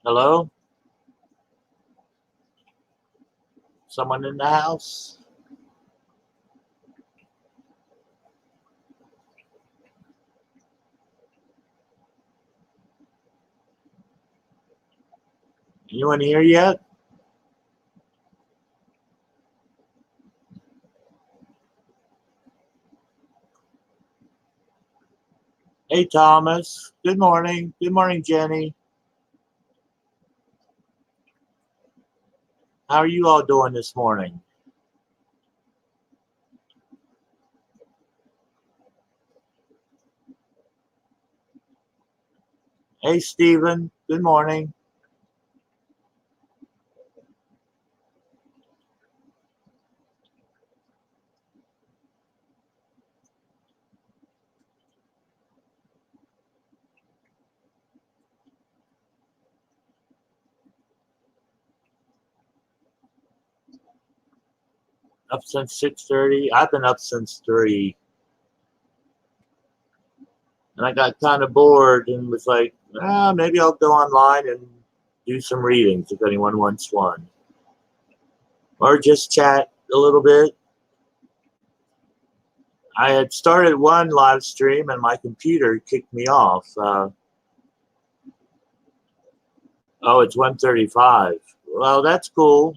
Hello? Someone in the house? Anyone here yet? Hey, Thomas. Good morning. Good morning, Jenny. How are you all doing this morning? Hey, Stephen. Good morning. Up since 6:30. I've been up since 3, and I got kind of bored and was like, maybe I'll go online and do some readings if anyone wants one, or just chat a little bit. I had started one live stream and my computer kicked me off. Oh, it's 1:35. Well, that's cool.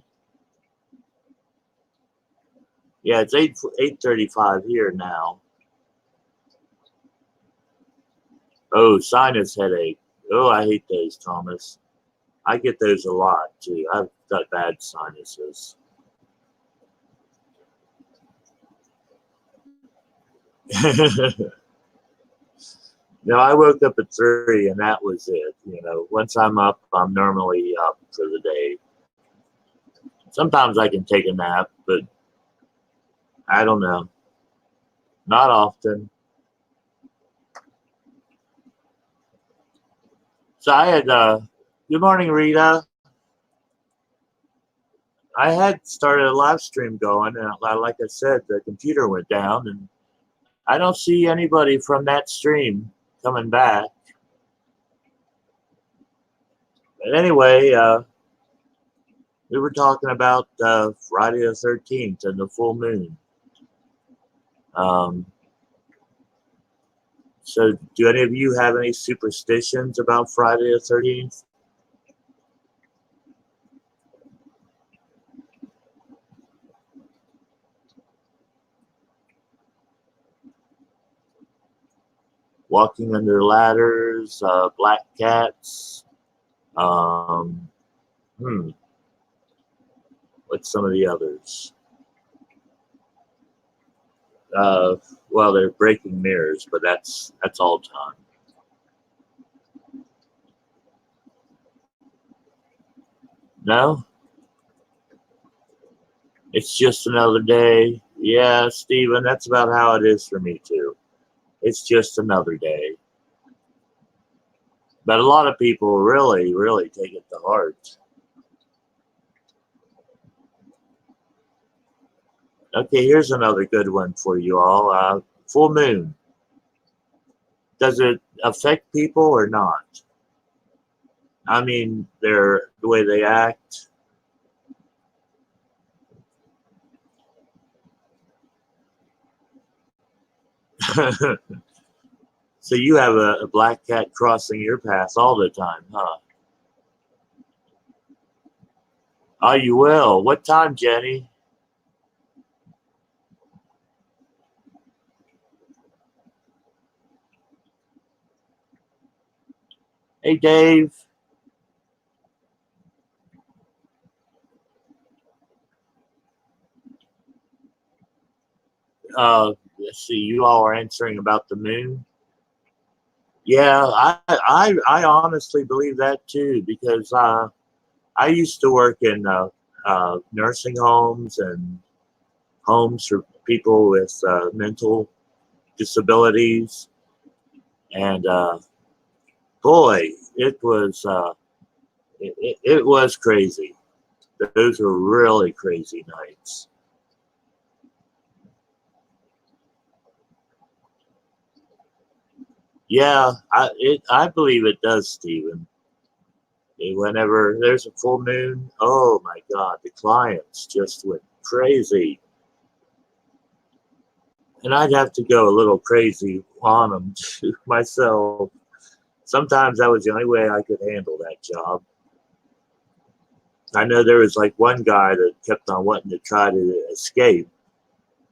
Yeah, it's 8:35 here now. Oh, sinus headache. Oh, I hate those, Thomas. I get those a lot too. I've got bad sinuses. No, I woke up at 3 and that was it. Once I'm up, I'm normally up for the day. Sometimes I can take a nap, but I don't know. Not often. So I had, good morning, Rita. I had started a live stream going, and like I said, the computer went down, and I don't see anybody from that stream coming back. But anyway, we were talking about Friday the 13th and the full moon. Um, so, do any of you have any superstitions about Friday the 13th? Walking under ladders, black cats. Um, hmm, what's some of the others? Uh, well, they're breaking mirrors, but that's all time. No, it's just another day. Yeah, Steven, that's about how it is for me too. It's just another day. But a lot of people really, really take it to heart. Okay, here's another good one for you all. Full moon. Does it affect people or not? I mean, the way they act. So you have a black cat crossing your path all the time, huh? Oh, you will. What time, Jenny? Hey, Dave. Let's see. You all are answering about the moon. Yeah, I honestly believe that too because I used to work in nursing homes and homes for people with mental disabilities, and boy, it was crazy. Those were really crazy nights. Yeah, I believe it does, Stephen. Whenever there's a full moon, oh my God, the clients just went crazy. And I'd have to go a little crazy on them too myself. Sometimes that was the only way I could handle that job. I know there was like one guy that kept on wanting to try to escape.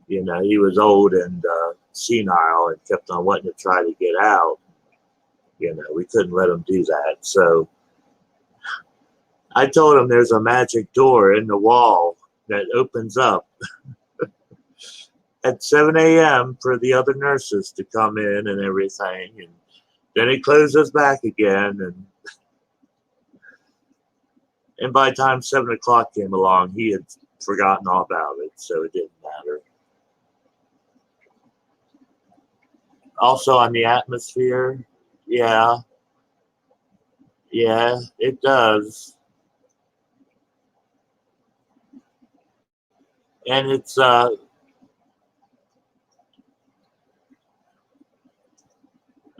You know, he was old and senile and kept on wanting to try to get out. You know, we couldn't let him do that. So I told him there's a magic door in the wall that opens up at 7 a.m. for the other nurses to come in and everything. And then it closes back again. And by the time 7 o'clock came along, he had forgotten all about it, so it didn't matter. Also on the atmosphere, yeah, it does. And it's,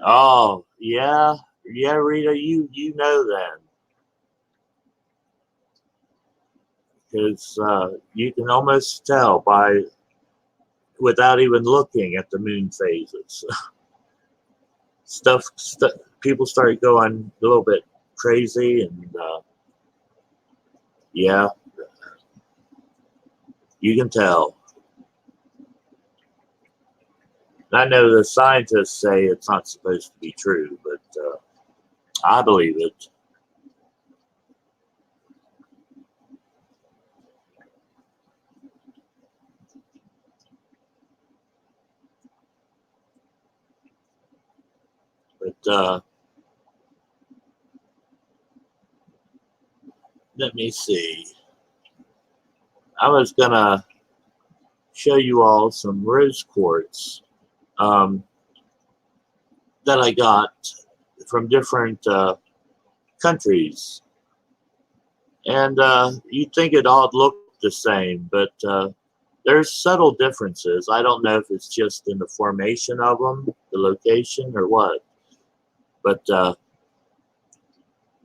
oh, yeah, Rita, you know that. Because you can almost tell without even looking at the moon phases. stuff, people start going a little bit crazy, and yeah, you can tell. I know the scientists say it's not supposed to be true, but I believe it. But let me see. I was gonna show you all some rose quartz that I got from different countries, and you'd think it all looked the same, but there's subtle differences. I don't know if it's just in the formation of them, the location, or what. But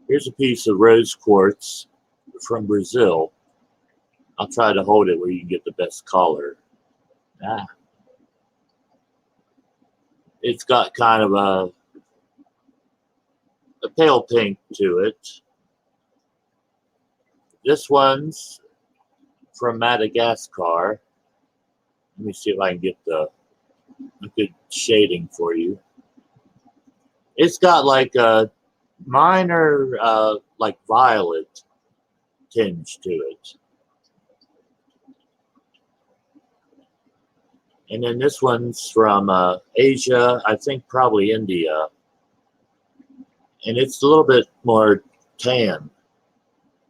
here's a piece of rose quartz from Brazil. I'll try to hold it where you can get the best color. It's got kind of a pale pink to it. This one's from Madagascar. Let me see if I can get a good shading for you. It's got like a minor, like violet tinge to it. And then this one's from Asia, I think probably India. And it's a little bit more tan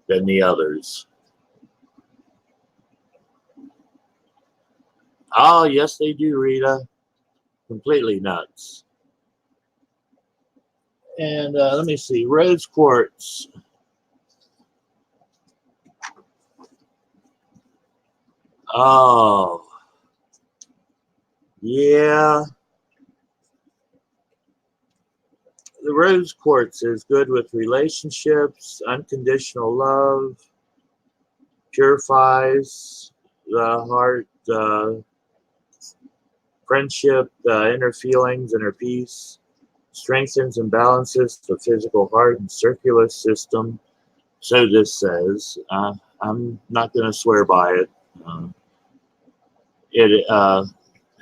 than the others. Oh, yes, they do, Rita. Completely nuts. And let me see, rose quartz. Oh, yeah. The rose quartz is good with relationships, unconditional love, purifies the heart, friendship, inner feelings, inner peace, strengthens and balances the physical heart and circular system. So this says, I'm not going to swear by it. It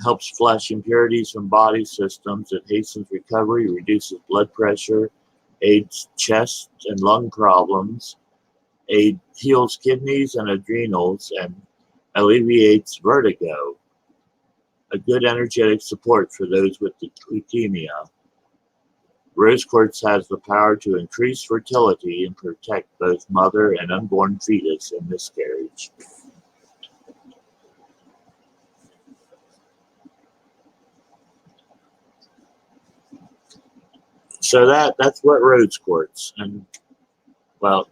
helps flush impurities from body systems. It hastens recovery, reduces blood pressure, aids chest and lung problems, heals kidneys and adrenals, and alleviates vertigo. A good energetic support for those with leukemia. Rose quartz has the power to increase fertility and protect both mother and unborn fetus in miscarriage. So that's what rose quartz. And well,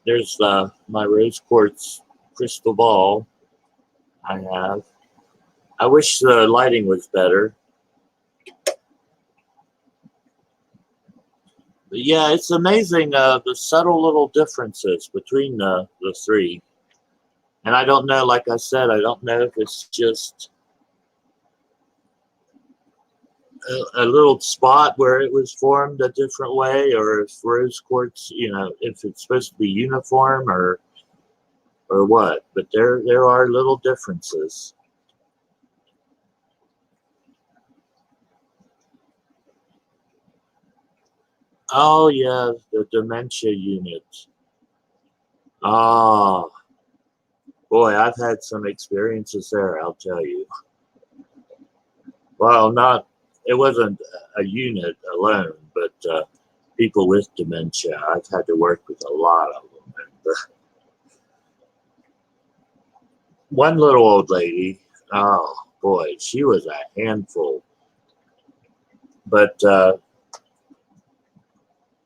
there's my rose quartz crystal ball I have. I wish the lighting was better. Yeah, it's amazing the subtle little differences between the three. And I don't know, like I said, I don't know if it's just a little spot where it was formed a different way, or if rose quartz, if it's supposed to be uniform or what. But there are little differences. Oh yeah, the dementia unit. Oh boy, I've had some experiences there, I'll tell you. Well, not it wasn't a unit alone, but people with dementia. I've had to work with a lot of them. And, one little old lady, oh boy, she was a handful. But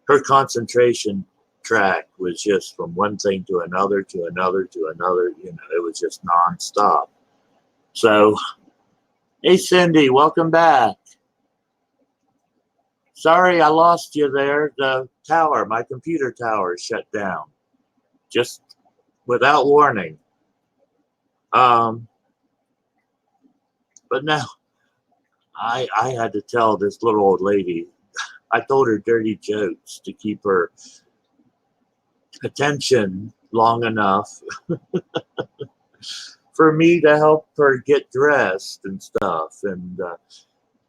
her concentration track was just from one thing to another to another to another. It was just nonstop. So, hey, Cindy, welcome back. Sorry, I lost you there. The tower, my computer tower, shut down just without warning. But now I had to tell this little old lady. I told her dirty jokes to keep her attention long enough for me to help her get dressed and stuff. And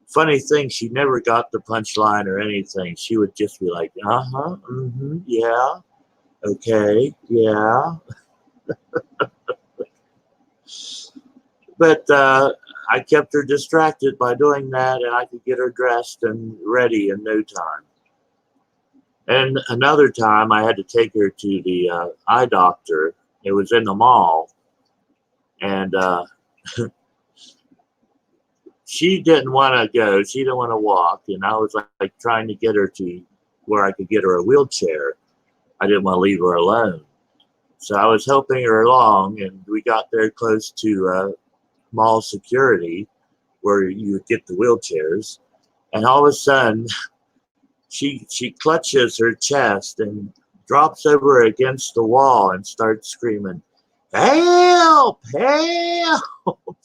funny thing, she never got the punchline or anything. She would just be like, uh-huh, mm-hmm, yeah, okay, yeah. But I kept her distracted by doing that, and I could get her dressed and ready in no time. And another time, I had to take her to the eye doctor. It was in the mall, and she didn't want to go. She didn't want to walk, and I was like trying to get her to where I could get her a wheelchair. I didn't want to leave her alone, so I was helping her along, and we got there close to mall security, where you would get the wheelchairs, and all of a sudden, she clutches her chest and drops over against the wall and starts screaming, "Help! Help!"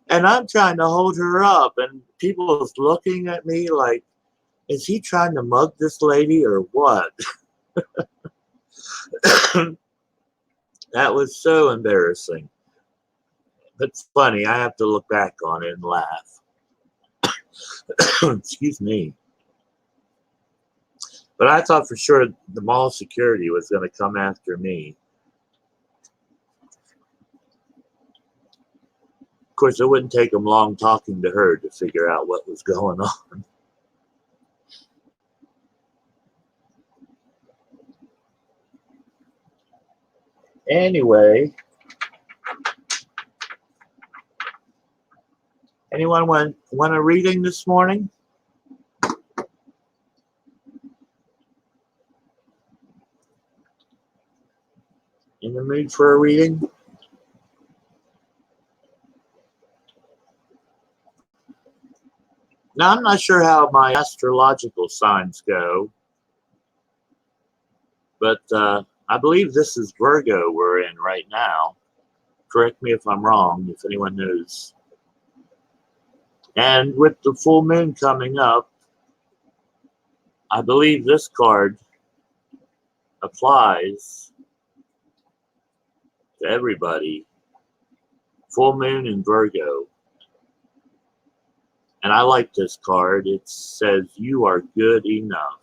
And I'm trying to hold her up, and people is looking at me like, is he trying to mug this lady or what? That was so embarrassing. But funny, I have to look back on it and laugh. Excuse me. But I thought for sure the mall security was going to come after me. Of course, it wouldn't take them long talking to her to figure out what was going on. Anyway, anyone want a reading this morning? In the mood for a reading? Now, I'm not sure how my astrological signs go, but I believe this is Virgo we're in right now. Correct me if I'm wrong, if anyone knows. And with the full moon coming up, I believe this card applies to everybody. Full moon in Virgo. And I like this card. It says, you are good enough.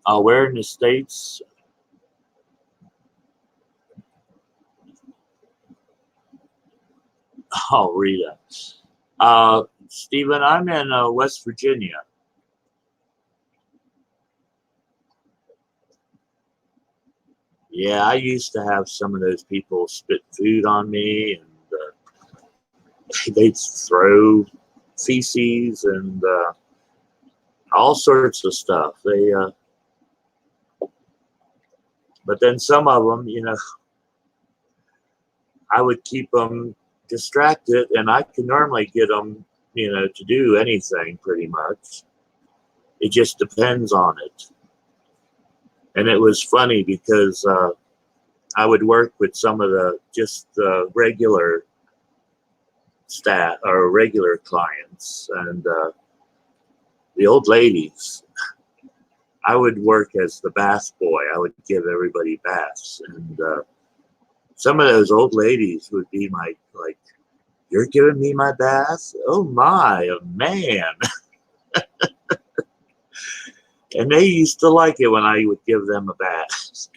Where in the States? Oh, Rita. Stephen, I'm in West Virginia. Yeah, I used to have some of those people spit food on me, and they'd throw feces and all sorts of stuff. But then some of them, I would keep them distracted, and I can normally get them, to do anything pretty much. It just depends on it. And it was funny because I would work with some of the regular staff or regular clients, and the old ladies. I would work as the bath boy. I would give everybody baths, and some of those old ladies would be like, "You're giving me my bath? Oh my, man!" And they used to like it when I would give them a bath.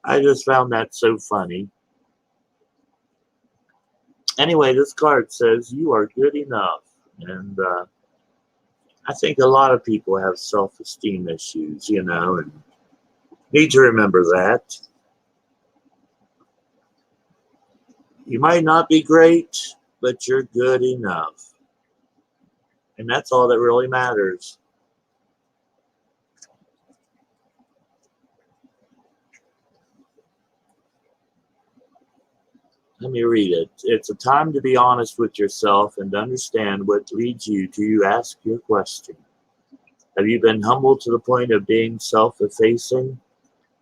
I just found that so funny. Anyway, this card says you are good enough, and I think a lot of people have self-esteem issues, and need to remember that. You might not be great, but you're good enough. And that's all that really matters. Let me read it. It's a time to be honest with yourself and understand what leads you to ask your question. Have you been humble to the point of being self-effacing?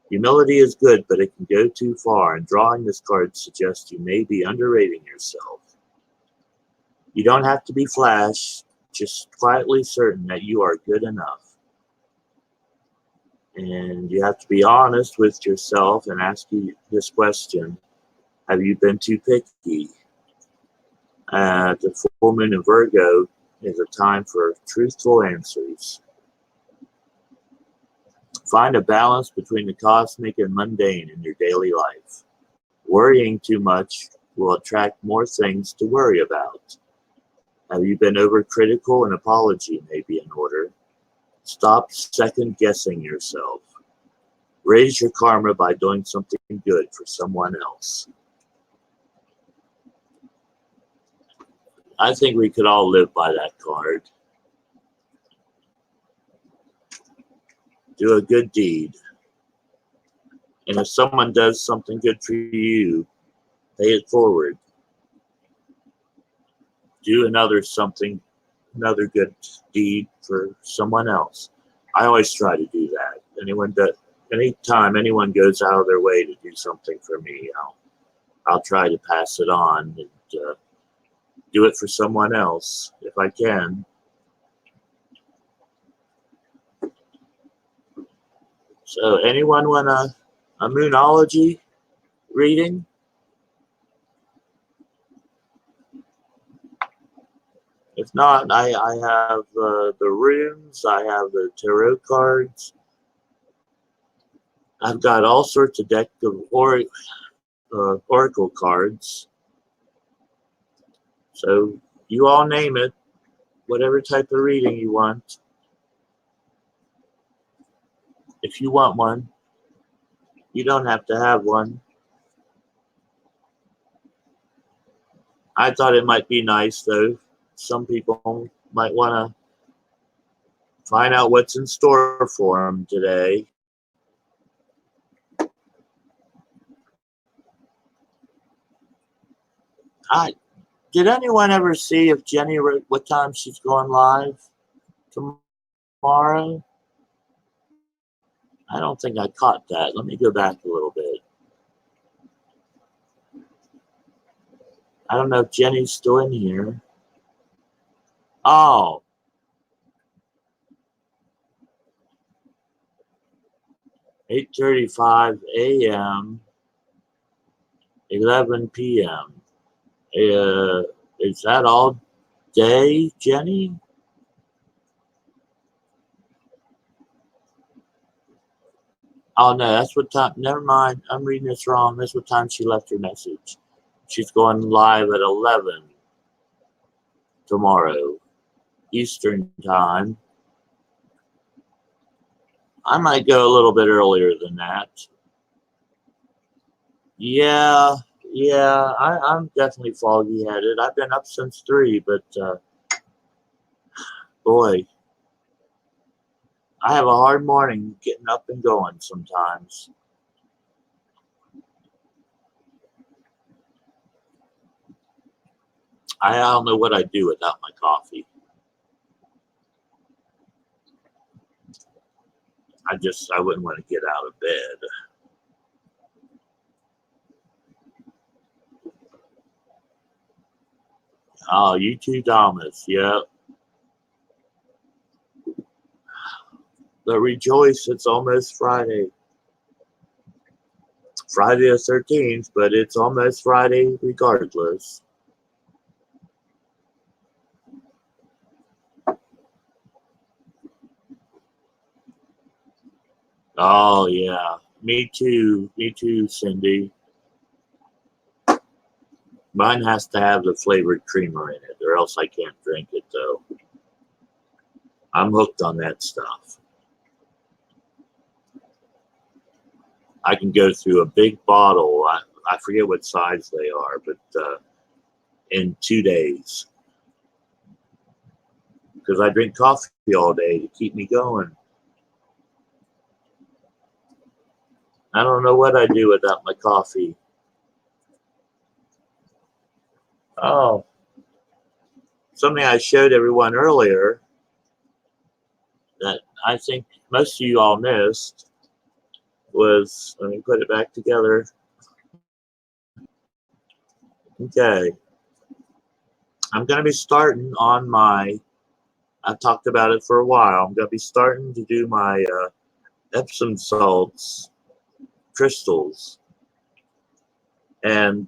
Humility is good, but it can go too far, and drawing this card suggests you may be underrating yourself. You don't have to be flash, just quietly certain that you are good enough. And you have to be honest with yourself and ask you this question. Have you been too picky? The full moon in Virgo is a time for truthful answers. Find a balance between the cosmic and mundane in your daily life. Worrying too much will attract more things to worry about. Have you been overcritical? An apology may be in order. Stop second guessing yourself. Raise your karma by doing something good for someone else. I think we could all live by that card. Do a good deed. And if someone does something good for you, pay it forward. Do another good deed for someone else. I always try to do that. Anytime anyone goes out of their way to do something for me, I'll try to pass it on and do it for someone else if I can. So anyone want a Moonology reading? If not, I have the runes, I have the tarot cards. I've got all sorts of deck of oracle cards. So you all name it, whatever type of reading you want. If you want one, you don't have to have one. I thought it might be nice, though. Some people might want to find out what's in store for them today. Did anyone ever see if Jenny wrote what time she's going live tomorrow? I don't think I caught that. Let me go back a little bit. I don't know if Jenny's still in here. Oh. 8:35 a.m., 11 p.m. Is that all day, Jenny? Oh, no, that's what time. Never mind. I'm reading this wrong. That's what time she left her message. She's going live at 11 tomorrow, Eastern time. I might go a little bit earlier than that. Yeah, I'm definitely foggy-headed. I've been up since 3, but boy, I have a hard morning getting up and going sometimes. I don't know what I'd do without my coffee. I wouldn't want to get out of bed. Oh, you too, Thomas. Yep. But rejoice, it's almost Friday. Friday the 13th, but it's almost Friday regardless. Oh, yeah. Me too. Me too, Cindy. Mine has to have the flavored creamer in it, or else I can't drink it, though. I'm hooked on that stuff. I can go through a big bottle. I forget what size they are, but in 2 days. Because I drink coffee all day to keep me going. I don't know what I'd do without my coffee. Oh, something I showed everyone earlier that I think most of you all missed was, let me put it back together. Okay. I'm going to be starting on I've talked about it for a while. I'm going to be starting to do my Epsom salts crystals. And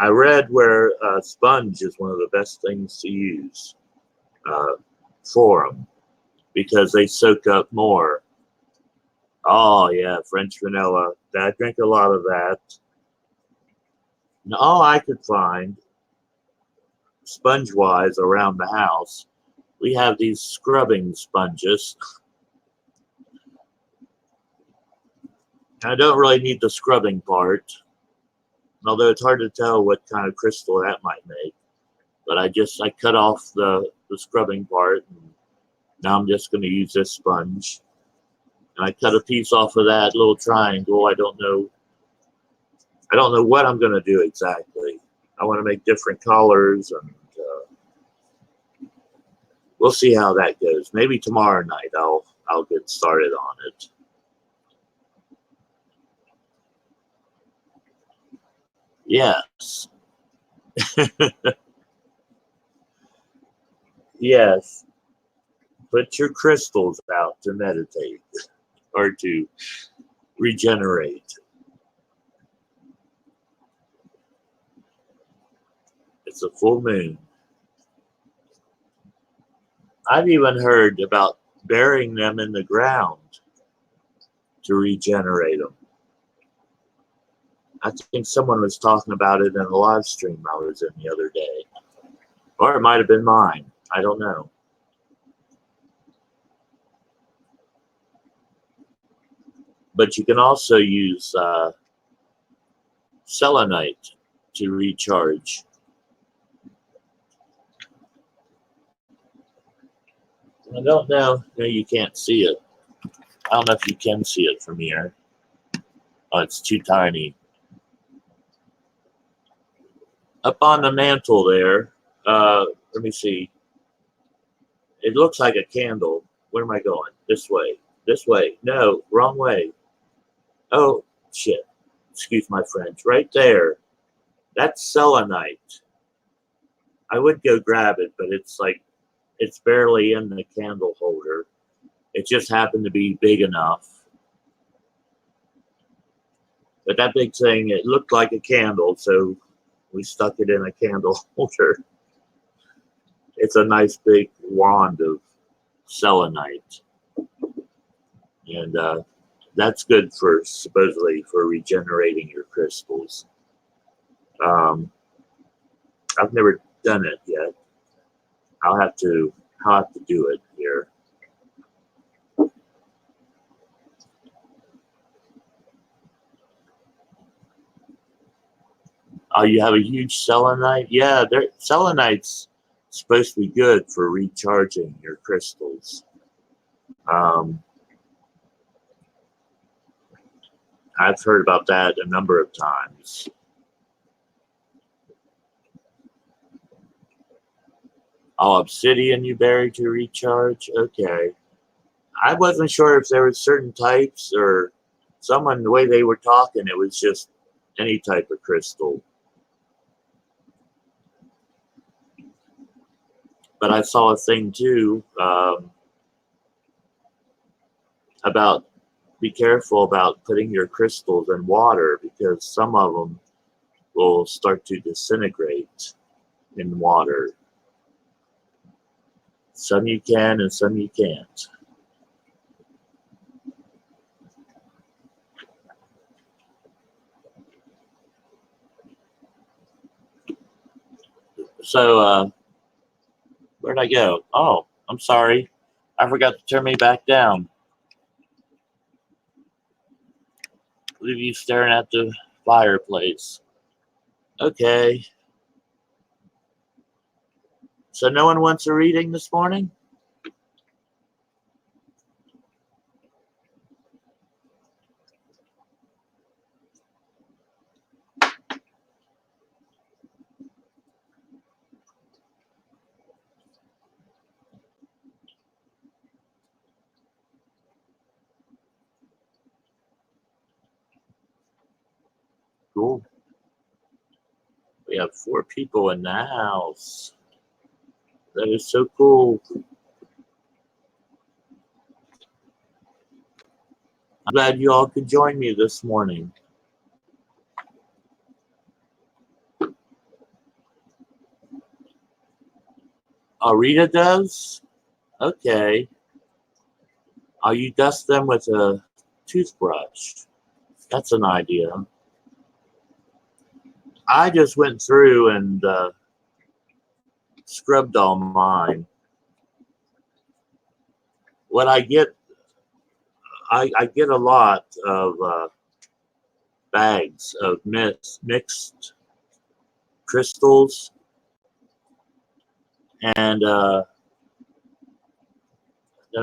I read where sponge is one of the best things to use for them because they soak up more. Oh, yeah, French vanilla. I drink a lot of that. And all I could find, sponge-wise, around the house, we have these scrubbing sponges. I don't really need the scrubbing part, although it's hard to tell what kind of crystal that might make. But I cut off the scrubbing part, and now I'm just going to use this sponge. And I cut a piece off of that little triangle. I don't know what I'm going to do exactly. I want to make different colors, and we'll see how that goes. Maybe tomorrow night I'll get started on it. Yes. Yes. Put your crystals out to meditate or to regenerate. It's a full moon. I've even heard about burying them in the ground to regenerate them. I think someone was talking about it in a live stream I was in the other day. Or it might have been mine. I don't know. But you can also use selenite to recharge. I don't know. No, you can't see it. I don't know if you can see it from here. Oh, it's too tiny. Up on the mantle there, let me see. It looks like a candle. Where am I going? This way. This way. No, wrong way. Oh, shit. Excuse my French. Right there. That's selenite. I would go grab it, but it's barely in the candle holder. It just happened to be big enough. But that big thing, it looked like a candle, so we stuck it in a candle holder. It's a nice big wand of selenite. And that's good for, supposedly, for regenerating your crystals. I've never done it yet. I'll have to do it here. Oh, you have a huge selenite? Yeah, selenite's supposed to be good for recharging your crystals. I've heard about that a number of times. Oh, obsidian you bury to recharge? Okay. I wasn't sure if there were certain types or someone, the way they were talking, it was just any type of crystal. But I saw a thing too about be careful about putting your crystals in water because some of them will start to disintegrate in water. Some you can and some you can't. So, where'd I go? Oh, I'm sorry. I forgot to turn me back down. Leave you staring at the fireplace. Okay. So no one wants a reading this morning? Cool. We have 4 people in the house. That is so cool. I'm glad you all could join me this morning. Oh, Rita does? Okay. Oh, you dust them with a toothbrush. That's an idea. I just went through and scrubbed all mine. What I get, I get a lot of bags of mixed crystals, and then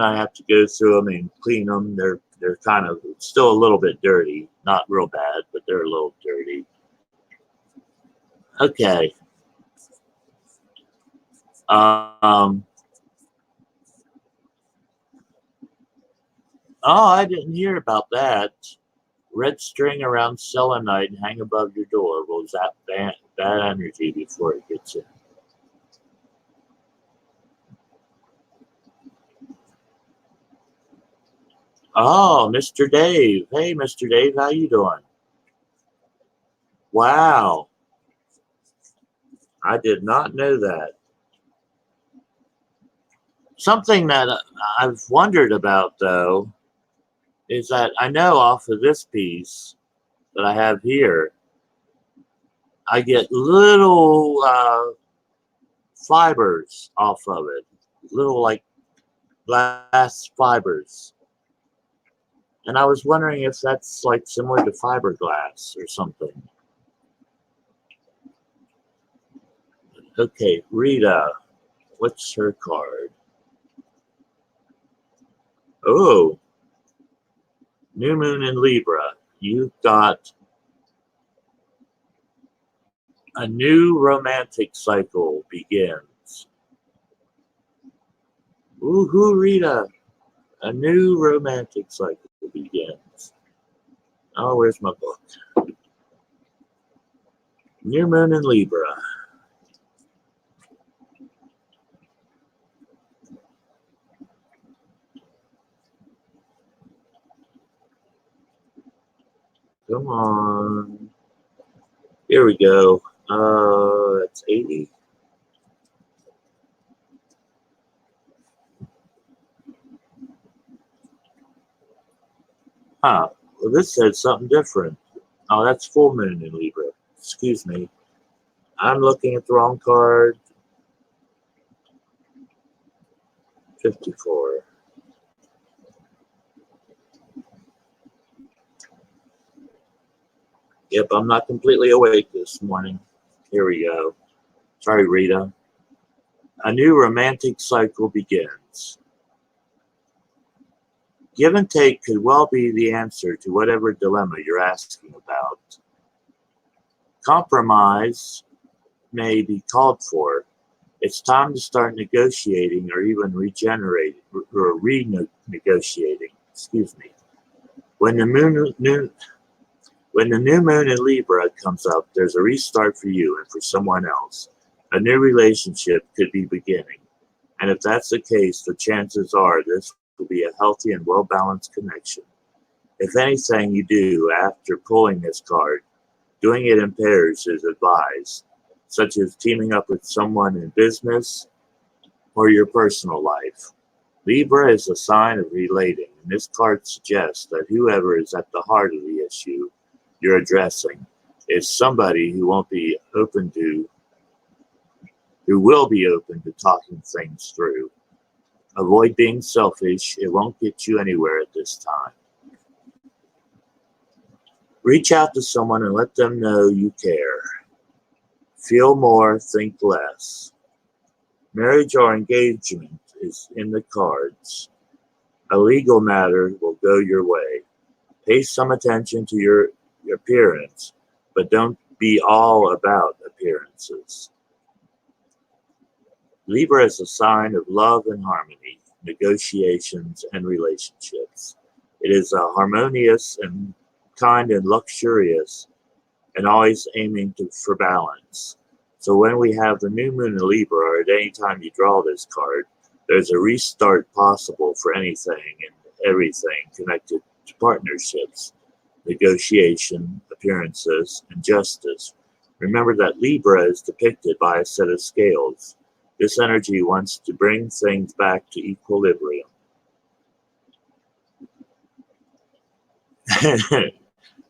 I have to go through them and clean them. They're kind of still a little bit dirty, not real bad, but they're a little dirty. Okay. Oh, I didn't hear about that. Red string around selenite and hang above your door will zap bad energy before it gets in. Oh, Mr. Dave. Hey, Mr. Dave, how you doing? Wow. I did not know that. Something that I've wondered about, though, is that I know off of this piece that I have here, I get little fibers off of it, little like glass fibers. And I was wondering if that's like similar to fiberglass or something. Okay, Rita, what's her card? Oh, New Moon in Libra. You've got a new romantic cycle begins. Woohoo, Rita. A new romantic cycle begins. Oh, where's my book? New Moon in Libra. Come on. Here we go. That's 80. Huh. Well, this said something different. Oh, that's full moon in Libra. Excuse me. I'm looking at the wrong card. 54. Yep, I'm not completely awake this morning. Here we go. Sorry, Rita. A new romantic cycle begins. Give and take could well be the answer to whatever dilemma you're asking about. Compromise may be called for, It's time to start negotiating or even regenerating or renegotiating. Excuse me. When the when the new moon in Libra comes up, there's a restart for you and for someone else. A new relationship could be beginning. And if that's the case, the chances are this will be a healthy and well-balanced connection. If anything you do after pulling this card, doing it in pairs is advised, such as teaming up with someone in business or your personal life. Libra is a sign of relating, and this card suggests that whoever is at the heart of the issue you're addressing is somebody who will be open to talking things through. Avoid being selfish. It won't get you anywhere at this time. Reach out to someone and let them know you care. Feel more, think less. Marriage or engagement is in the cards. A legal matter will go your way. Pay some attention to your appearance, but don't be all about appearances. Libra is a sign of love and harmony, negotiations, and relationships. It is a harmonious and kind and luxurious, and always aiming for balance. So when we have the new moon in Libra, or at any time you draw this card, there's a restart possible for anything and everything connected to partnerships, negotiation, appearances, and justice. Remember that Libra is depicted by a set of scales. This energy wants to bring things back to equilibrium.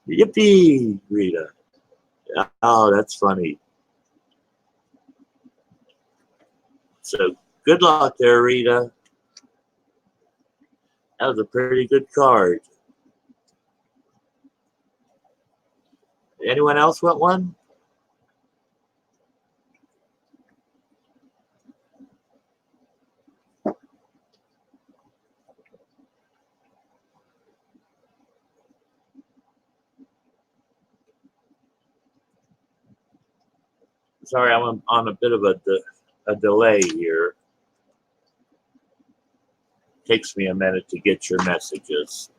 Yippee, Rita. Oh, that's funny. So good luck there, Rita. That was a pretty good card. Anyone else want one? Sorry, I'm on a bit of a delay here. Takes me a minute to get your messages.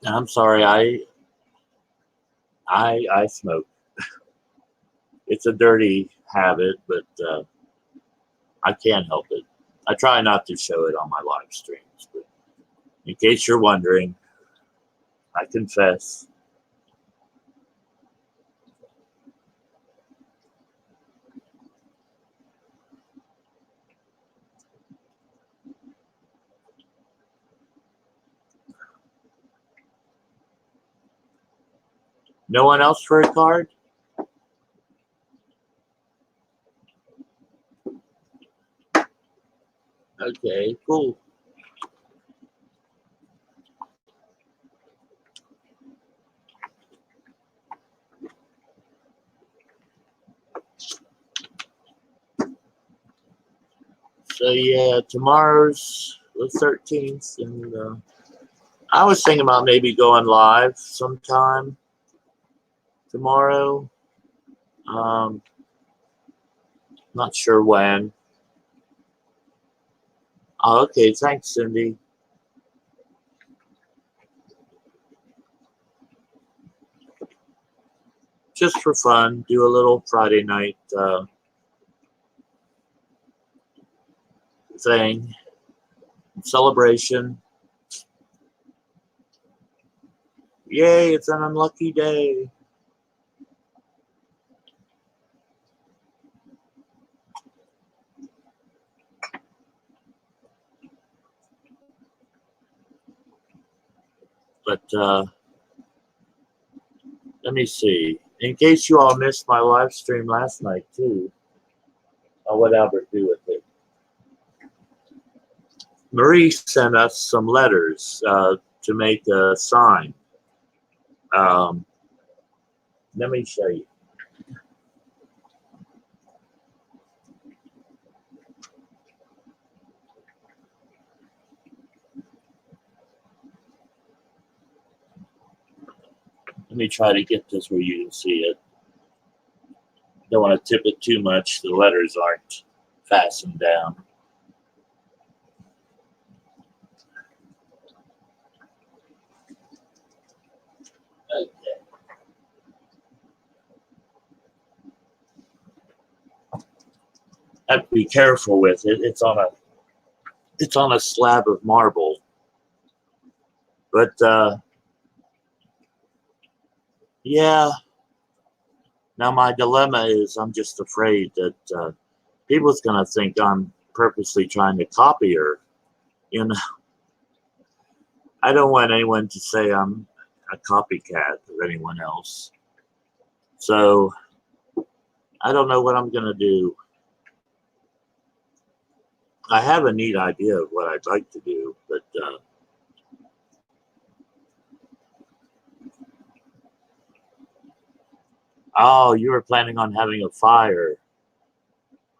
No, I'm sorry. I smoke. It's a dirty habit, but I can't help it. I try not to show it on my live streams, but in case you're wondering, I confess. No one else for a card? Okay, cool. So yeah, tomorrow's the 13th, and I was thinking about maybe going live sometime tomorrow. Not sure when. Oh, okay, thanks, Cindy. Just for fun, do a little Friday night thing, celebration. Yay, it's an unlucky day. But let me see. In case you all missed my live stream last night too, what Albert do with it? Marie sent us some letters to make a sign. Um, let me show you. Let me try to get this where you can see it. Don't want to tip it too much. The letters aren't fastened down. Okay. Have to be careful with it. It's on a slab of marble. But yeah. Now my dilemma is I'm just afraid that people's gonna think I'm purposely trying to copy her. You know, I don't want anyone to say I'm a copycat of anyone else. So I don't know what I'm gonna do. I have a neat idea of what I'd like to do, but oh, you were planning on having a fire.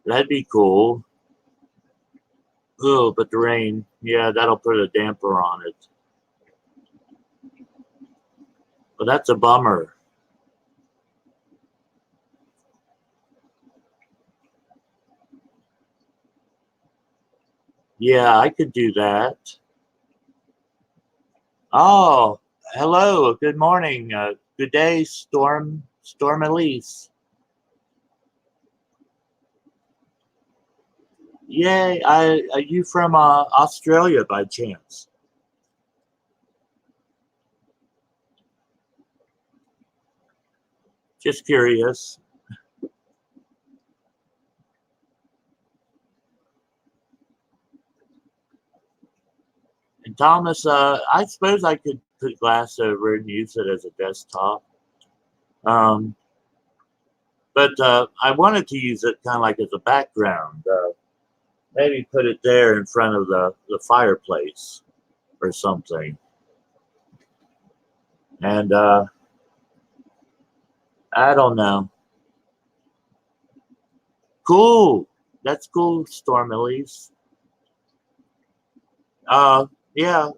That'd be cool. Oh, but the rain, yeah, that'll put a damper on it. But that's a bummer. Yeah, I could do that. Oh, hello. Good morning. Good day, Storm Elise. Yay. Are you from Australia by chance? Just curious. And Thomas, I suppose I could put glass over it and use it as a desktop. Um, but I wanted to use it kind of like as a background. Maybe put it there in front of the fireplace or something. And I don't know. Cool. That's cool, Storm Elise. Yeah,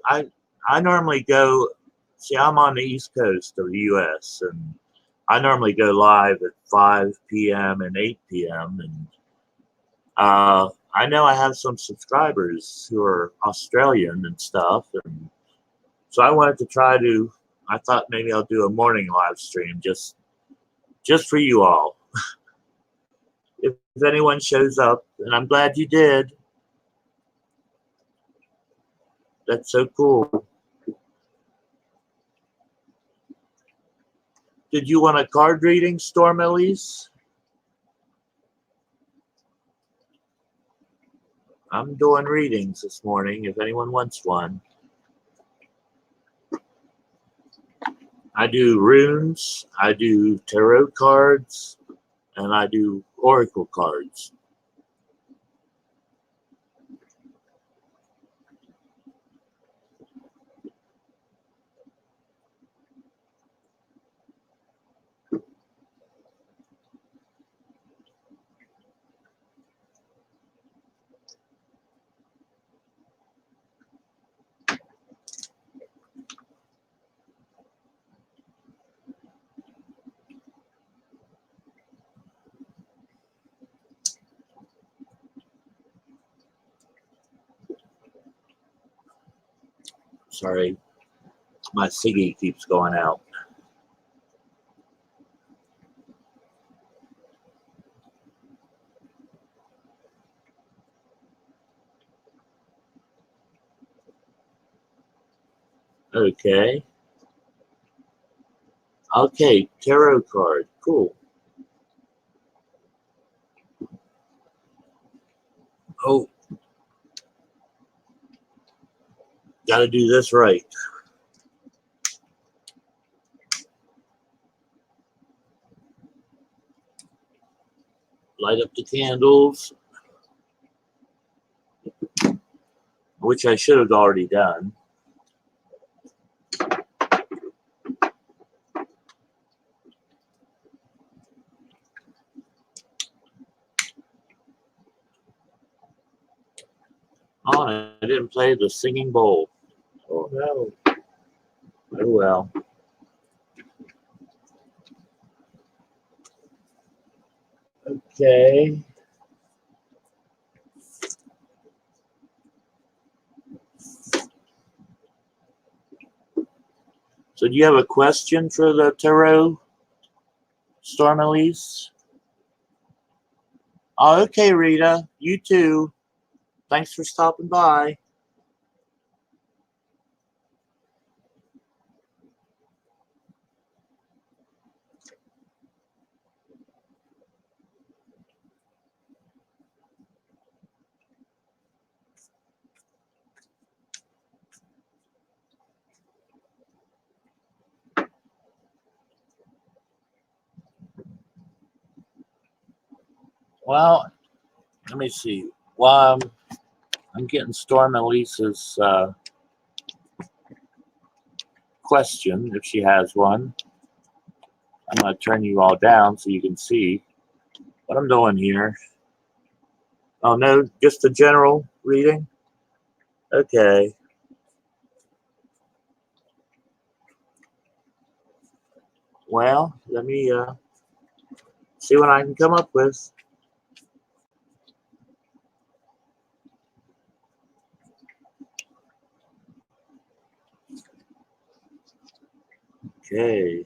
I normally go. See, I'm on the East Coast of the U.S. and I normally go live at 5 p.m. and 8 p.m. and I know I have some subscribers who are Australian and stuff, and so I wanted to try to. I thought maybe I'll do a morning live stream just for you all. If anyone shows up, and I'm glad you did. That's so cool. Did you want a card reading, Storm Elise? I'm doing readings this morning if anyone wants one. I do runes, I do tarot cards, and I do oracle cards. Sorry, my ciggy keeps going out. Okay. Okay, tarot card. Cool. Oh, gotta do this right. Light up the candles, which I should have already done. Oh, I didn't play the singing bowl. Oh no. Oh well. Okay. So do you have a question for the tarot, Storm Elise? Oh, okay, Rita. You too. Thanks for stopping by. Well, let me see. Well, I'm getting Storm Elise's question, if she has one. I'm going to turn you all down so you can see what I'm doing here. Oh, no, just a general reading? Okay. Well, let me see what I can come up with. Okay.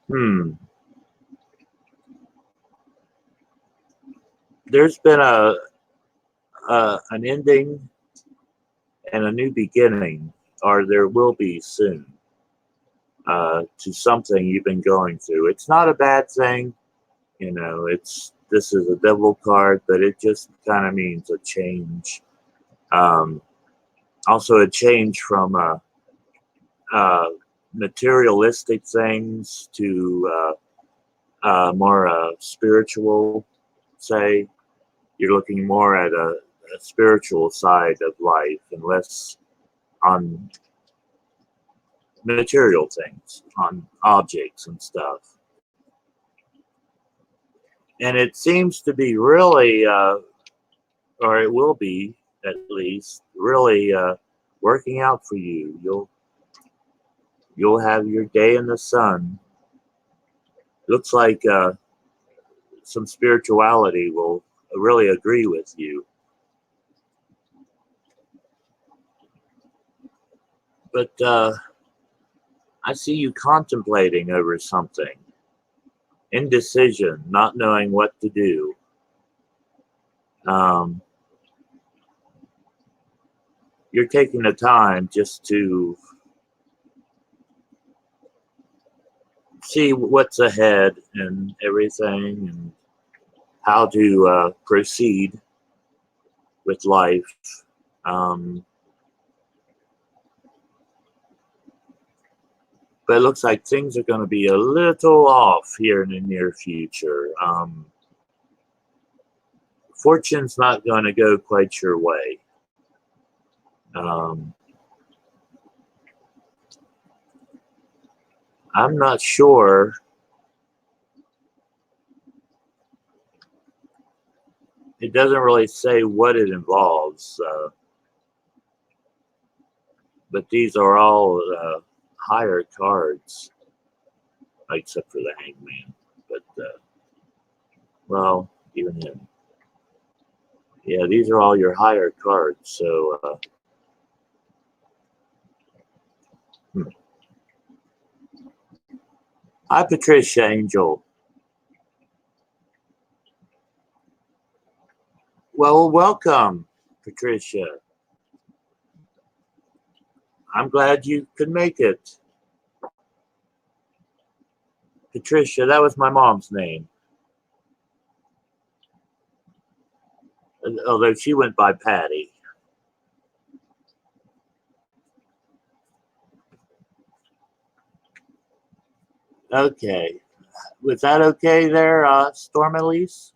Hmm. There's been an ending and a new beginning, or there will be soon, to something you've been going through. It's not a bad thing, you know. This is a devil card, but it just kind of means a change. Um, Also, a change from uh, materialistic things to more spiritual. Say you're looking more at a spiritual side of life and less on material things, on objects and stuff. And it seems to be really, or it will be at least, really working out for you. You'll have your day in the sun. Looks like some spirituality will really agree with you. But I see you contemplating over something, indecision, not knowing what to do. Um, you're taking the time just to see what's ahead and everything and how to proceed with life. Um, but it looks like things are going to be a little off here in the near future. Fortune's not going to go quite your way. Um, I'm not sure. It doesn't really say what it involves, but these are all higher cards, except for the Hangman. But well, even him. Yeah, these are all your higher cards. So, hmm. Hi, Patricia Angel. Well, welcome, Patricia. I'm glad you could make it. Patricia, that was my mom's name. Although she went by Patty. Okay. Was that okay there, Storm Elise?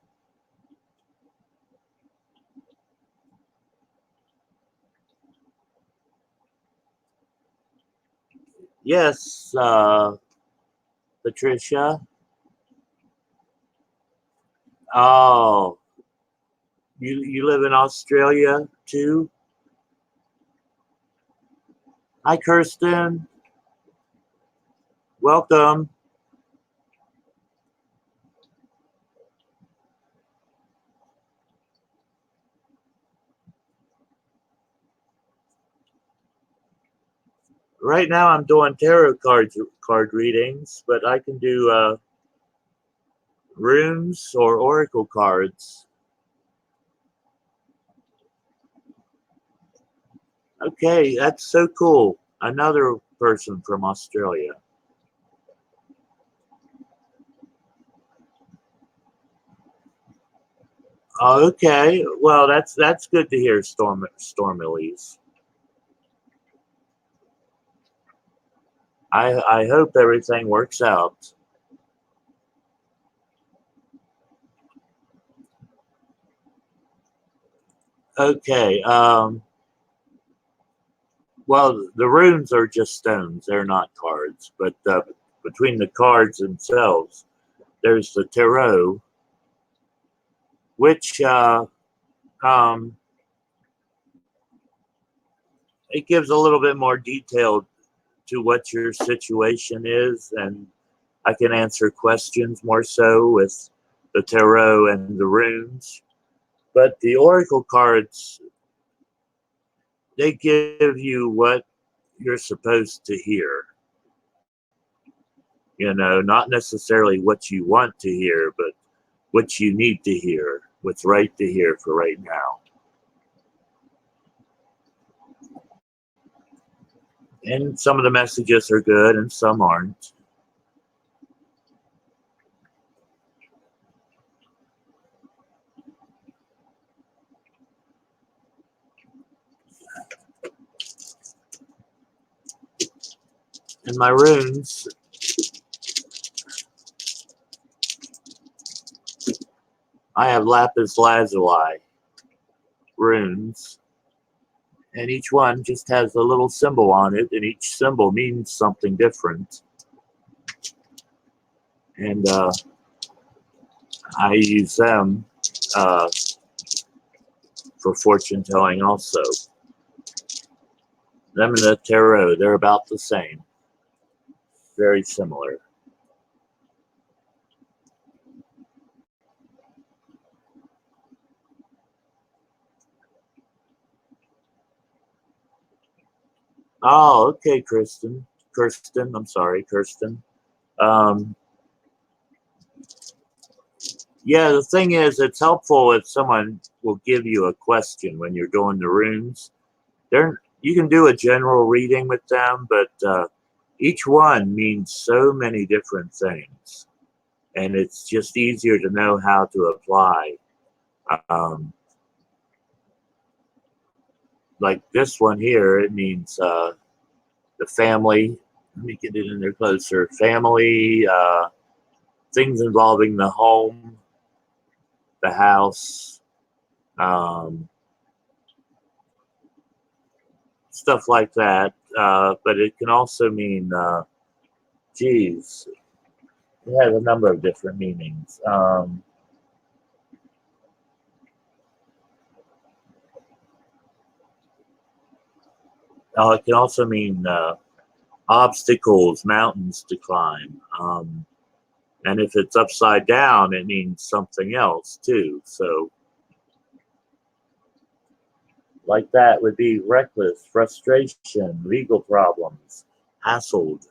Yes, Patricia. Oh, you live in Australia too? Hi, Kirsten. Welcome. Right now, I'm doing tarot card readings, but I can do runes or oracle cards. Okay, that's so cool. Another person from Australia. Okay, well that's good to hear, Storm Elise. I hope everything works out. Okay, well the runes are just stones; they're not cards. But between the cards themselves, there's the tarot, which um, it gives a little bit more detail to what your situation is, and I can answer questions more so with the tarot and the runes. But the oracle cards, they give you what you're supposed to hear. You know, not necessarily what you want to hear, but what you need to hear, what's right to hear for right now. And some of the messages are good and some aren't. And my runes, I have lapis lazuli runes, and each one just has a little symbol on it, and each symbol means something different. And I use them uh, for fortune telling also. Them and the tarot, they're about the same, very similar. Oh, okay, Kristen. Kirsten, I'm sorry, Kirsten. Um, yeah, the thing is, it's helpful if someone will give you a question when you're doing the runes. You can do a general reading with them, but each one means so many different things, and it's just easier to know how to apply. Um, like this one here, it means the family. Let me get it in there closer. Family, things involving the home, the house, um, stuff like that. But it can also mean, geez, it has a number of different meanings. It can also mean obstacles, mountains to climb. And if it's upside down, it means something else too. So, like that would be reckless, frustration, legal problems, hassled.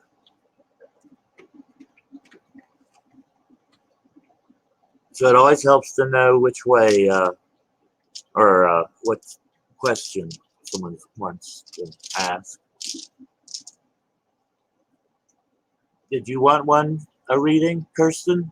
So it always helps to know which way or what question someone wants to ask. Did you want a reading, Kirsten?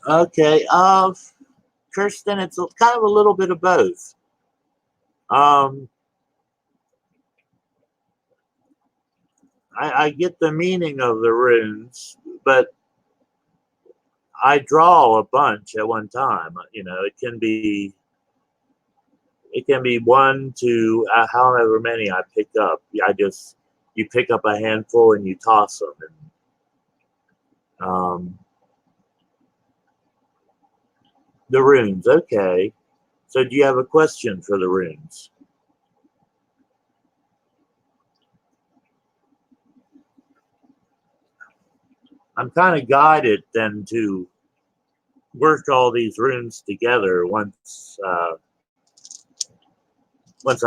Okay. Kirsten, it's kind of a little bit of both. I get the meaning of the runes, but I draw a bunch at one time. You know, it can be one to however many I pick up. You pick up a handful and you toss them. And the runes, okay. So do you have a question for the runes? I'm kind of guided then to work all these runes together once I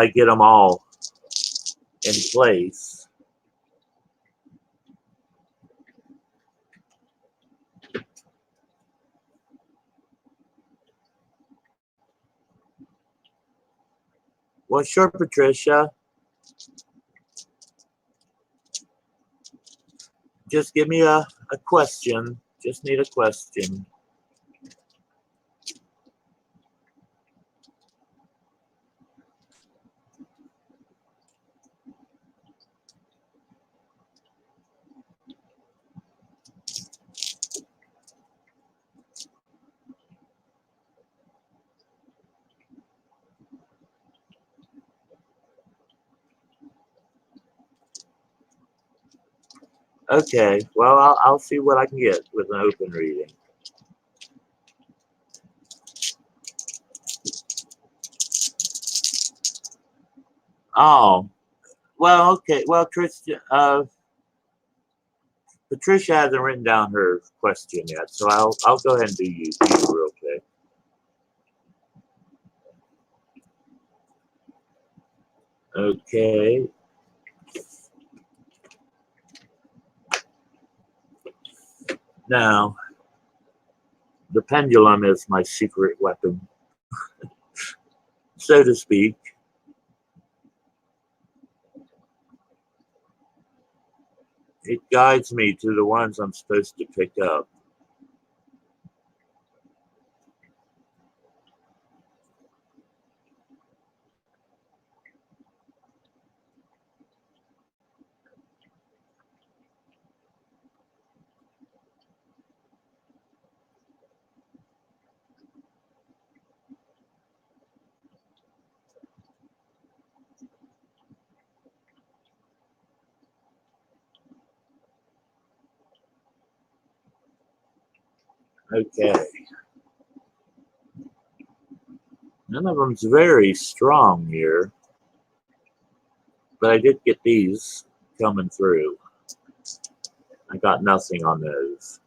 get them all in place. Well, sure, Patricia. Just give me a question. Just need a question. Okay, well, I'll see what I can get with an open reading. Oh, well, okay. Well, Patricia hasn't written down her question yet, so I'll go ahead and do you real quick. Okay. Now, the pendulum is my secret weapon, so to speak. It guides me to the ones I'm supposed to pick up. Okay. None of them's very strong here, but I did get these coming through. I got nothing on those.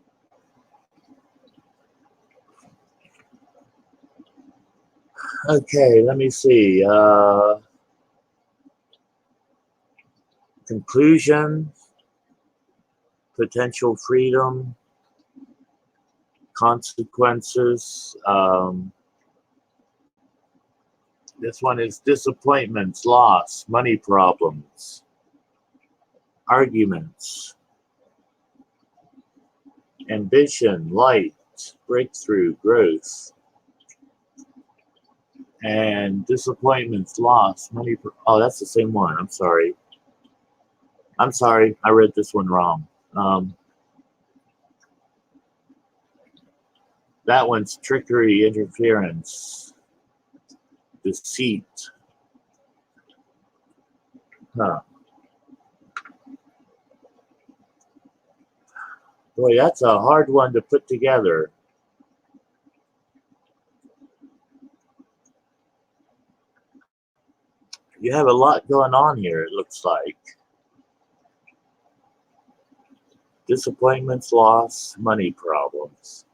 Okay, let me see. Conclusion, potential freedom, consequences. This one is disappointments, loss, money problems, arguments, ambition, light, breakthrough, growth, and disappointments, loss, money. Oh, that's the same one. I'm sorry. I read this one wrong. That one's trickery, interference, deceit. Huh. Boy, that's a hard one to put together. You have a lot going on here, it looks like. Disappointments, loss, money problems.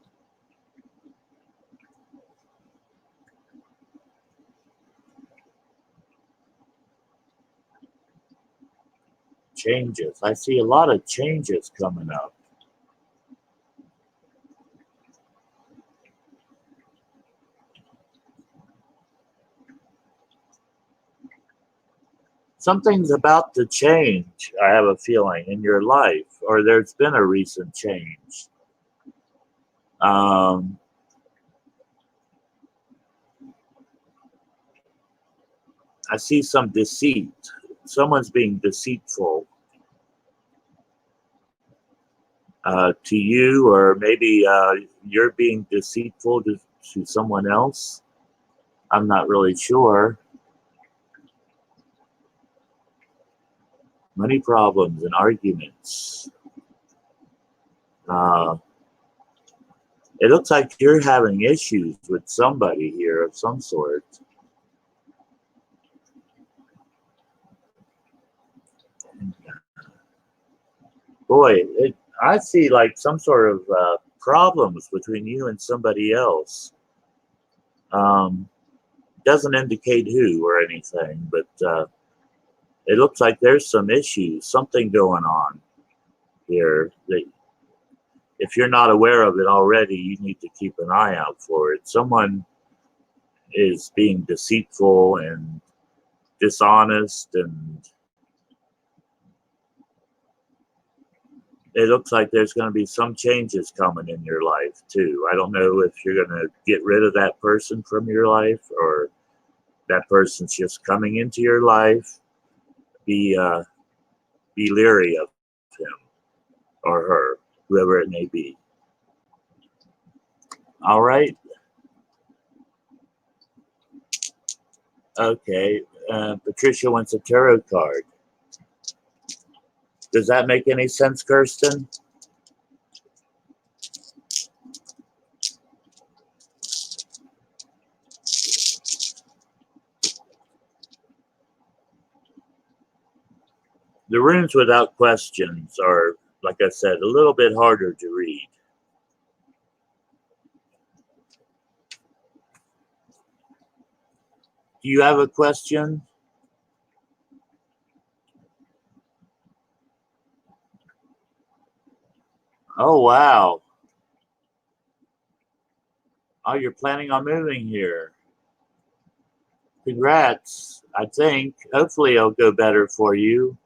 Changes. I see a lot of changes coming up. Something's about to change, I have a feeling, in your life, or there's been a recent change. I see some deceit. Someone's being deceitful to you, or maybe you're being deceitful to someone else. I'm not really sure. Money problems and arguments. It looks like you're having issues with somebody here of some sort. Boy, I see like some sort of problems between you and somebody else. Doesn't indicate who or anything, but it looks like there's some issues, something going on here that if you're not aware of it already, you need to keep an eye out for it. Someone is being deceitful and dishonest, and it looks like there's going to be some changes coming in your life too. I don't know if you're going to get rid of that person from your life, or that person's just coming into your life. Be leery of him or her, whoever it may be. All right. Okay. Patricia wants a tarot card. Does that make any sense, Kirsten? The runes without questions are, like I said, a little bit harder to read. Do you have a question? Oh, wow. Oh, you're planning on moving here. Congrats, I think. Hopefully it'll go better for you.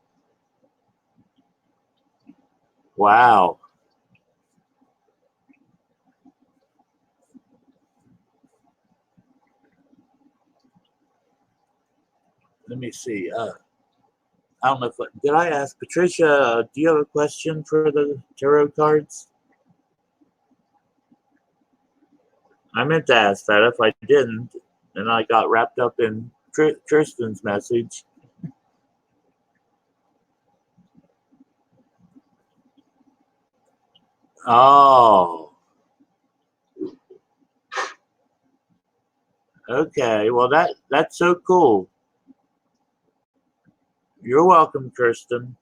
Wow. Let me see. I don't know if did I ask Patricia, do you have a question for the tarot cards? I meant to ask that. If I didn't, and I got wrapped up in Tristan's message. Oh, okay. Well, that's so cool. You're welcome, Kirsten.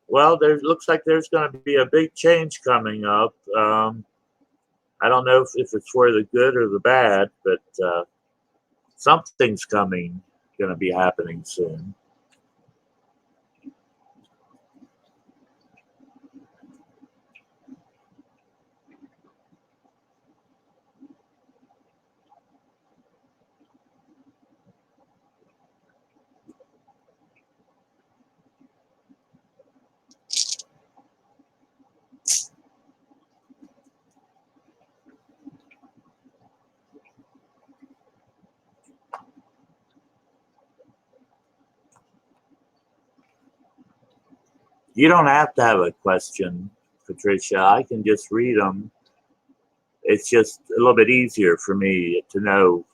Well, there looks like there's going to be a big change coming up. I don't know if it's for the good or the bad, but something's going to be happening soon. You don't have to have a question, Patricia. I can just read them. It's just a little bit easier for me to know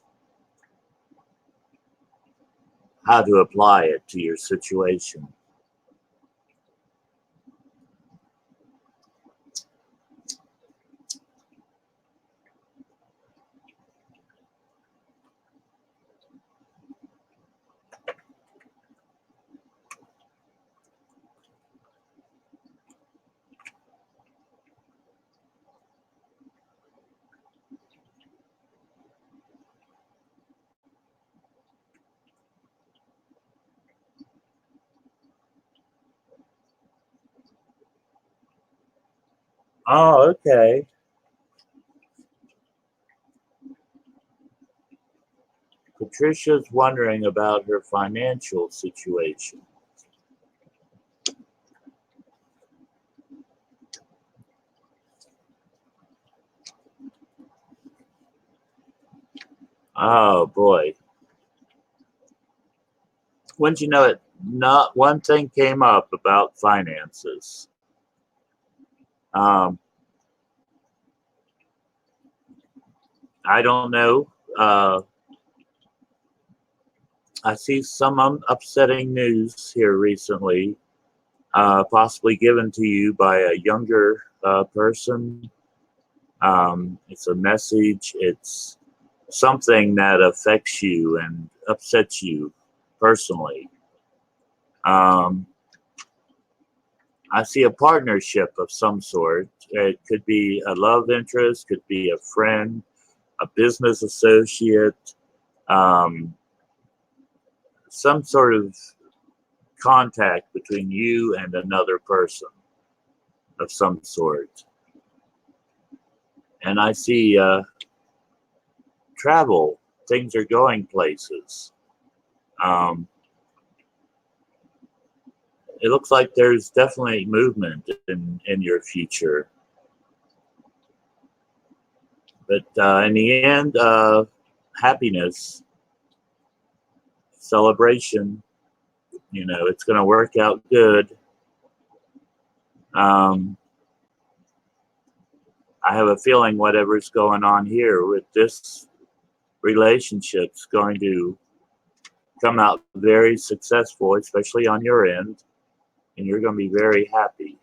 how to apply it to your situation. Oh, okay. Patricia's wondering about her financial situation. Oh boy. Wouldn't you know it? Not one thing came up about finances. Um, I don't know. I see some upsetting news here recently, possibly given to you by a younger person. It's a message. It's something that affects you and upsets you personally. Um, I see a partnership of some sort. It could be a love interest, could be a friend, a business associate, um, some sort of contact between you and another person of some sort. And I see travel, things are going places. Um, it looks like there's definitely movement in your future. But in the end, happiness, celebration, it's going to work out good. Um, I have a feeling whatever's going on here with this relationship's going to come out very successful, especially on your end, and you're going to be very happy.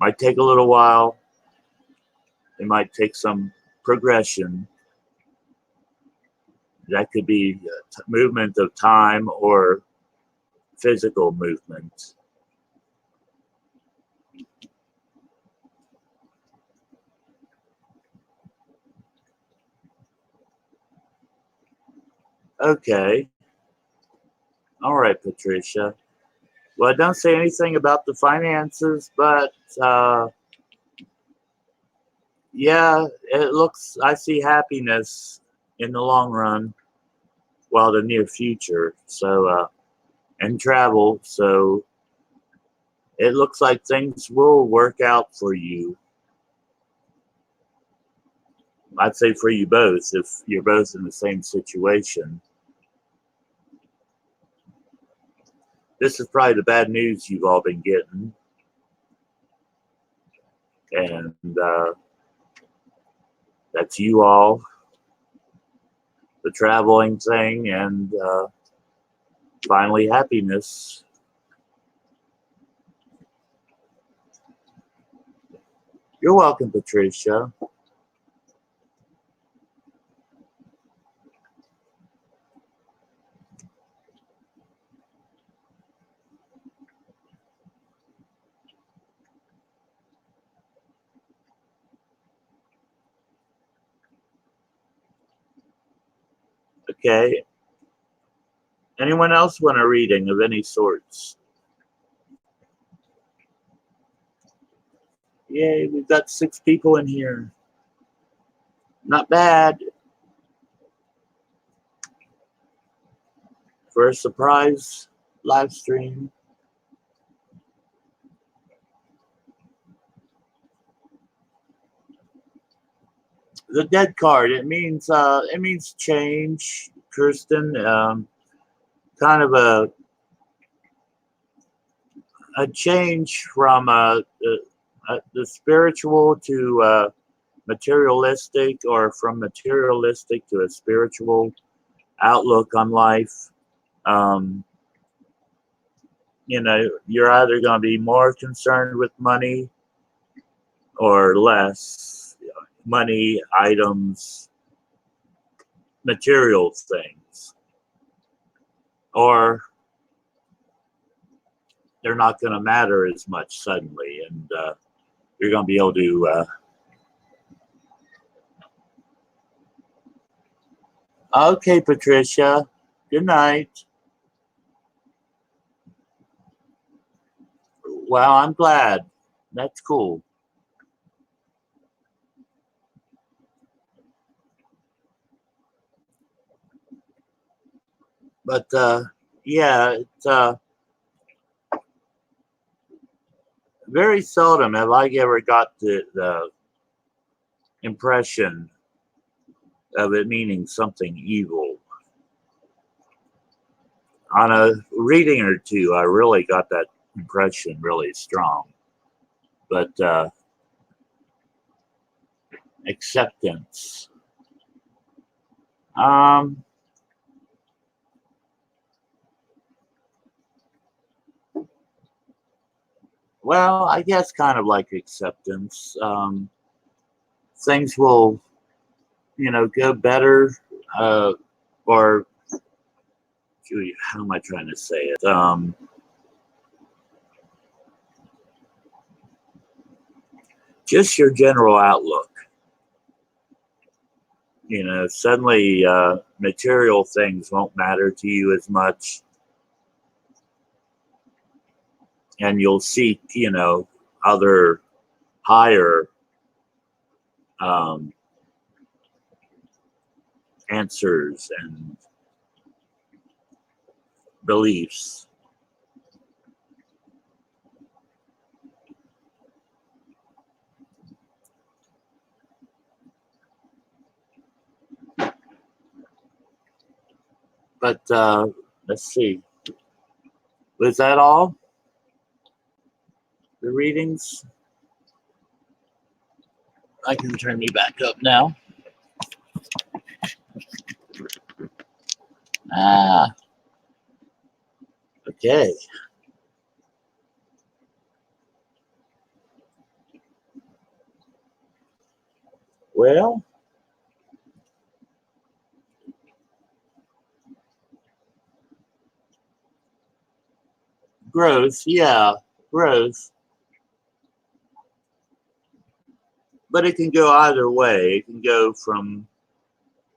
Might take a little while. It might take some progression. That could be movement of time or physical movement. Okay. All right, Patricia. Well, I don't say anything about the finances, but yeah, I see happiness in the long run, while the near future. So, and travel. So it looks like things will work out for you. I'd say for you both, if you're both in the same situation. This is probably the bad news you've all been getting. And that's you all, the traveling thing, and finally happiness. You're welcome, Patricia. Okay. Anyone else want a reading of any sorts? Yay, we've got 6 people in here. Not bad. For a surprise live stream. The dead card, it means change, Kirsten. Kind of a change from the spiritual to materialistic, or from materialistic to a spiritual outlook on life. Um, you're either going to be more concerned with money or less money, items, material things, or they're not going to matter as much suddenly, and you're going to be able to. Okay, Patricia. Good night. Well, I'm glad. That's cool. But yeah, it's very seldom have I ever got the impression of it meaning something evil. On a reading or two, I really got that impression really strong. But acceptance. Well, I guess kind of like acceptance. Things will, go better, or how am I trying to say it? Just your general outlook. Suddenly material things won't matter to you as much, and you'll seek, other higher answers and beliefs. But let's see. Was that all? The readings? I can turn me back up now. Okay. Well, growth, yeah, growth. But it can go either way. It can go from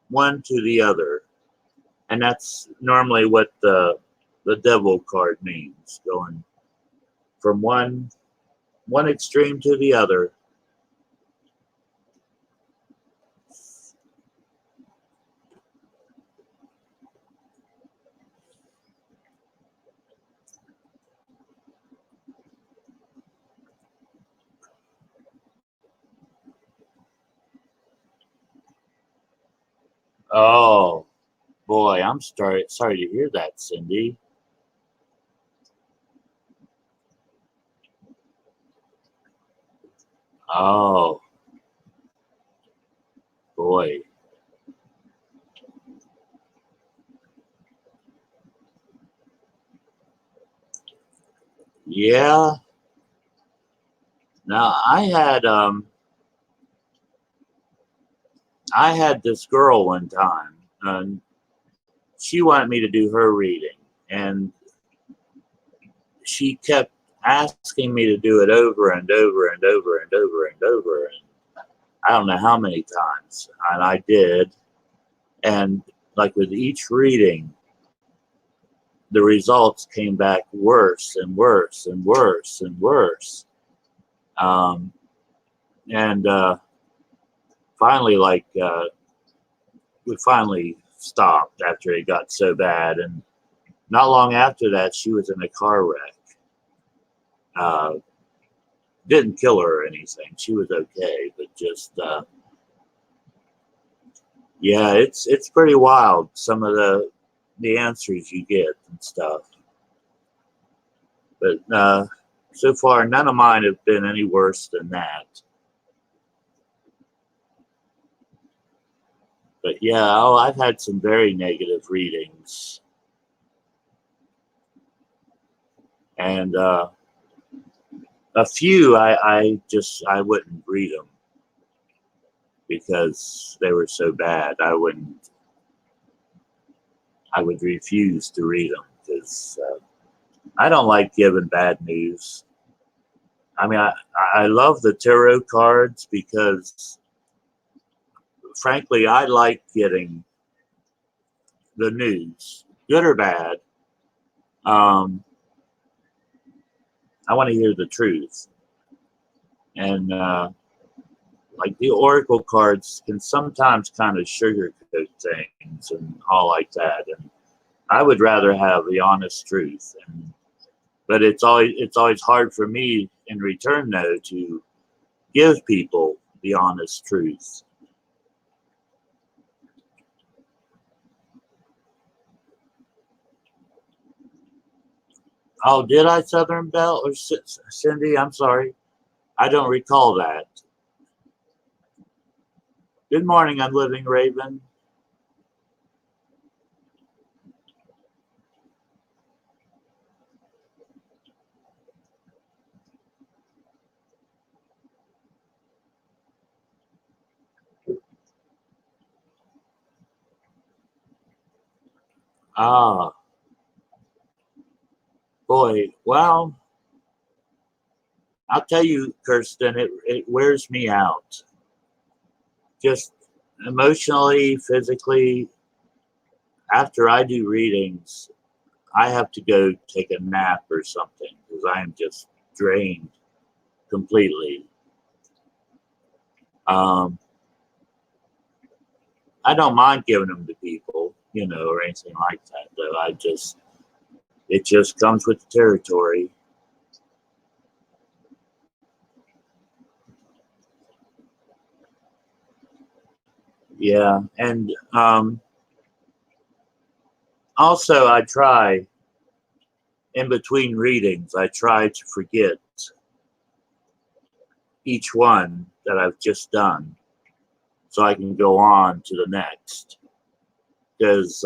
one to the other. And that's normally what the devil card means, going from one extreme to the other. Oh boy, I'm sorry to hear that, Cindy. Oh boy. Yeah. Now I had this girl one time, and she wanted me to do her reading, and she kept asking me to do it over and over and over and over and over, and I don't know how many times, and I did. And like with each reading, the results came back worse and worse and worse and worse. And finally, we finally stopped after it got so bad. And not long after that, she was in a car wreck. Didn't kill her or anything. She was okay, but just yeah, it's pretty wild, some of the answers you get and stuff. But so far, none of mine have been any worse than that. But yeah, I've had some very negative readings, and a few I wouldn't read them because they were so bad. I would refuse to read them because I don't like giving bad news. I mean, I love the tarot cards because, frankly, I like getting the news, good or bad. I want to hear the truth. And like the oracle cards can sometimes kind of sugarcoat things and all like that. And I would rather have the honest truth. But it's always hard for me in return, though, to give people the honest truth. Oh, did I Southern Belle or Cindy? I'm sorry. I don't recall that. Good morning, Unliving Raven. Ah, boy. Well, I'll tell you, Kirsten, it wears me out. Just emotionally, physically. After I do readings, I have to go take a nap or something because I am just drained completely. Um, I don't mind giving them to people, or anything like that. Though it just comes with the territory. Yeah, and also I try in between readings. I try to forget each one that I've just done, so I can go on to the next. Because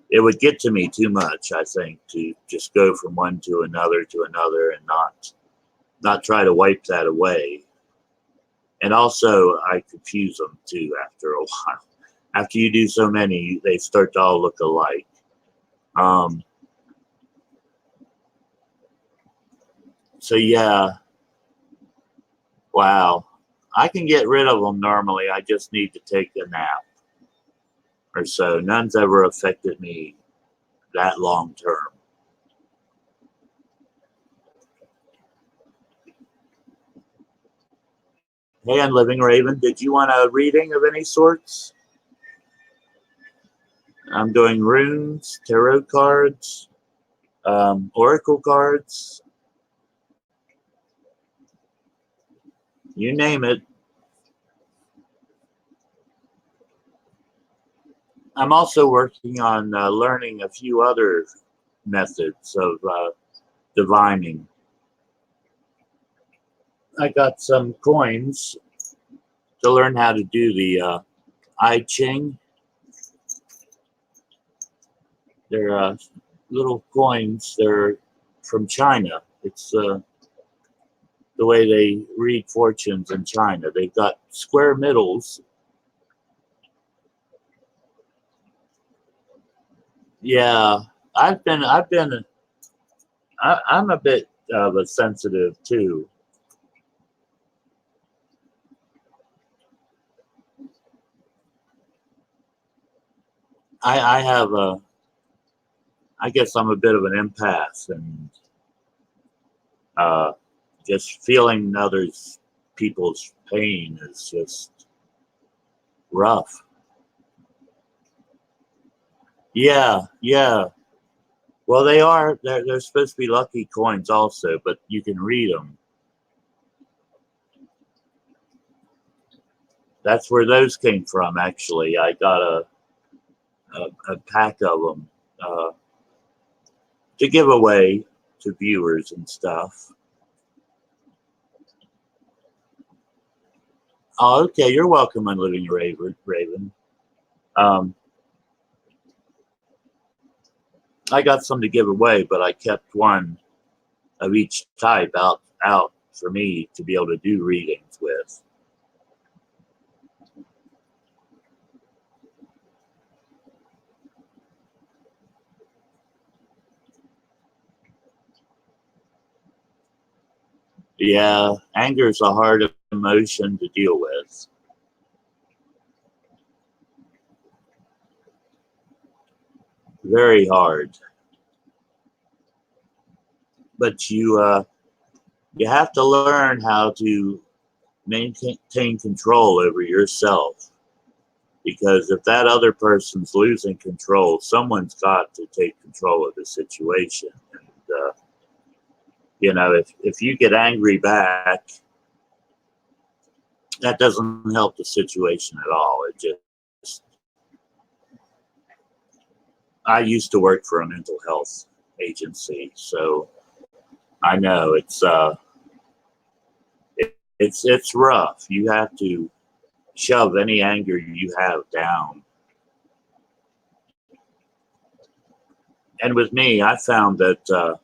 it would get to me too much, I think, to just go from one to another and not try to wipe that away. And also I confuse them too after a while. After you do so many, they start to all look alike. So yeah, wow. I can get rid of them normally. I just need to take a nap or so. None's ever affected me that long term. Hey, Unliving Raven, did you want a reading of any sorts? I'm doing runes, tarot cards, oracle cards, you name it. I'm also working on learning a few other methods of divining. I got some coins to learn how to do the I Ching. They're little coins. They're from China. It's the way they read fortunes in China. They've got square middles. Yeah, I'm a bit of a sensitive too. I have a, I guess I'm a bit of an empath, and uh, just feeling others people's pain is just rough. Yeah, yeah. Well, they're supposed to be lucky coins also, but you can read them. That's where those came from. Actually, I got a pack of them to give away to viewers and stuff. Oh, okay. You're welcome, Unliving Raven. Um, I got some to give away, but I kept one of each type out for me to be able to do readings with. Yeah, anger is a hard emotion to deal with. Very hard. But you have to learn how to maintain control over yourself, because if that other person's losing control, someone's got to take control of the situation. And If you get angry back, that doesn't help the situation at all. It just, I used to work for a mental health agency, so I know it's rough. You have to shove any anger you have down. And with me, I found that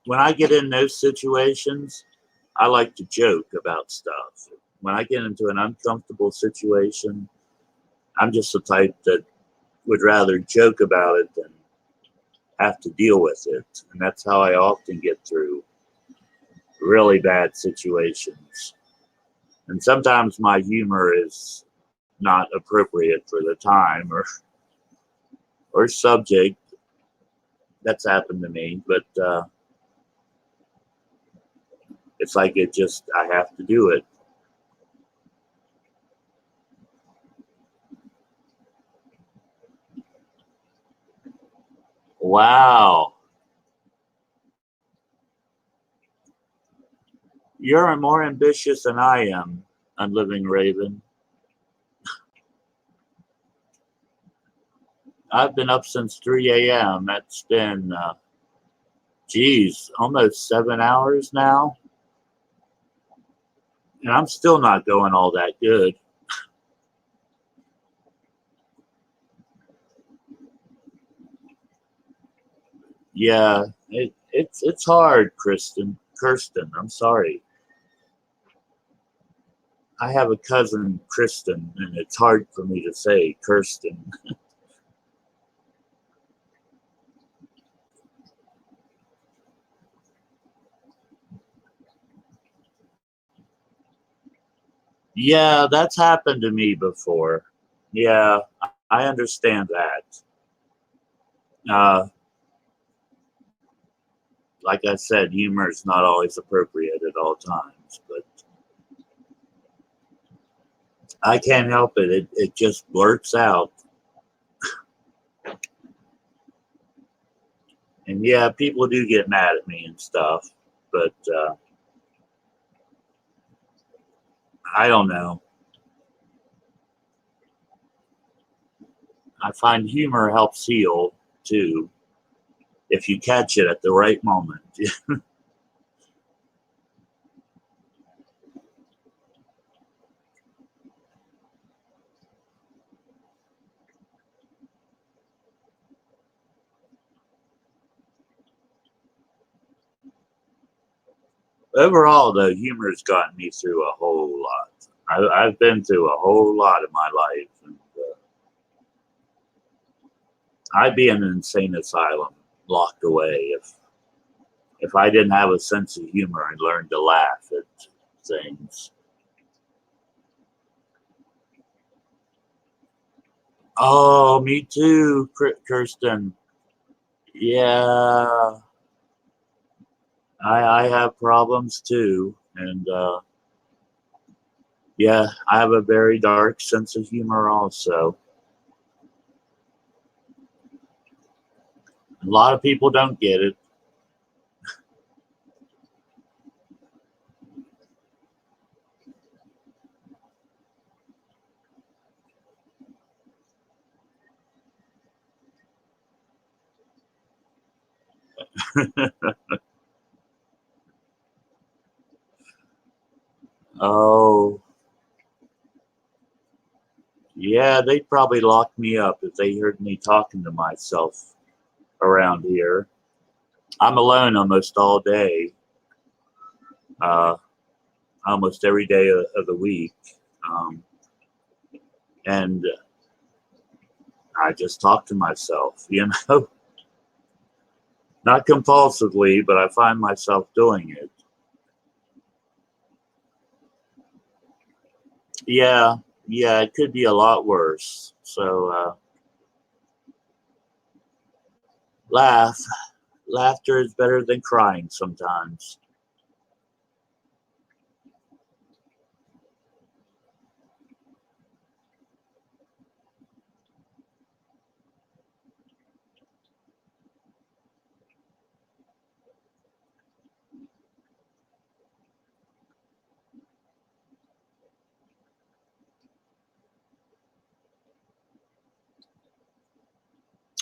when I get in those situations, I like to joke about stuff. When I get into an uncomfortable situation, I'm just the type that would rather joke about it than have to deal with it. And that's how I often get through really bad situations. And sometimes my humor is not appropriate for the time or subject. That's happened to me, but it's like I have to do it. Wow. You're more ambitious than I am, Unliving Raven. I've been up since 3 a.m. That's been, geez, almost 7 hours now. And I'm still not going all that good. Yeah, it's hard, Kirsten, I'm sorry. I have a cousin, Kristen, and it's hard for me to say Kirsten. Yeah, that's happened to me before. Yeah, I understand that. Uh, like I said, humor is not always appropriate at all times, but I can't help it. It just blurts out. And yeah, people do get mad at me and stuff, but I don't know. I find humor helps heal too, if you catch it at the right moment. Overall, though, humor has gotten me through a whole lot. I've been through a whole lot in my life, and I'd be in an insane asylum, locked away, if I didn't have a sense of humor and learned to laugh at things. Oh, me too, Kirsten. Yeah, I have problems too, and yeah, I have a very dark sense of humor also. A lot of people don't get it. Oh, yeah, they'd probably lock me up if they heard me talking to myself around here. I'm alone almost all day, uh, almost every day of the week. Um, and I just talk to myself, not compulsively, but I find myself doing it. Yeah, yeah, it could be a lot worse. So laugh. Laughter is better than crying sometimes.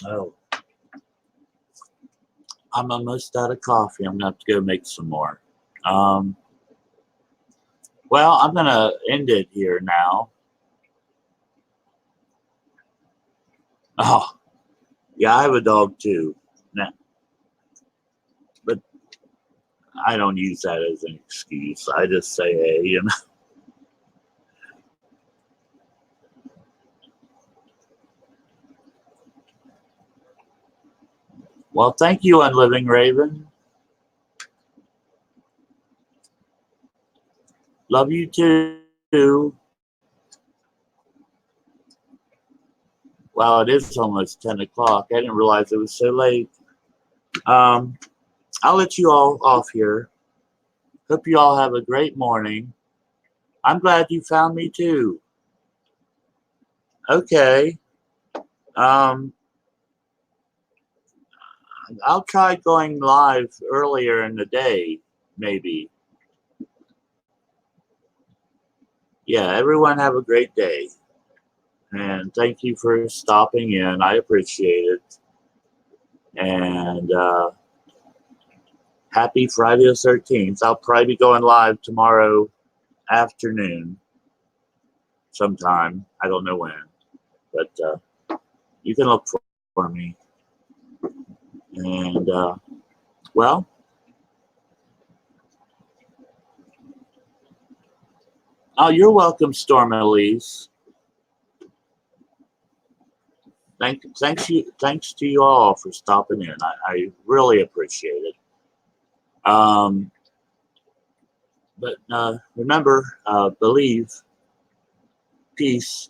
Oh, I'm almost out of coffee. I'm gonna have to go make some more. Um, well, I'm gonna end it here now. Oh, yeah, I have a dog too. Nah, but I don't use that as an excuse. I just say, hey, you know. Well, thank you, Unliving Raven. Love you too. Wow, it is almost 10 o'clock. I didn't realize it was so late. Um, I'll let you all off here. Hope you all have a great morning. I'm glad you found me too. Okay. Um, I'll try going live earlier in the day, maybe. Yeah, everyone have a great day. And thank you for stopping in. I appreciate it. And happy Friday the 13th. I'll probably be going live tomorrow afternoon sometime. I don't know when. But you can look for me. And, well, oh, you're welcome, Storm Elise. Thanks to you all for stopping in. I really appreciate it. But remember, believe, peace,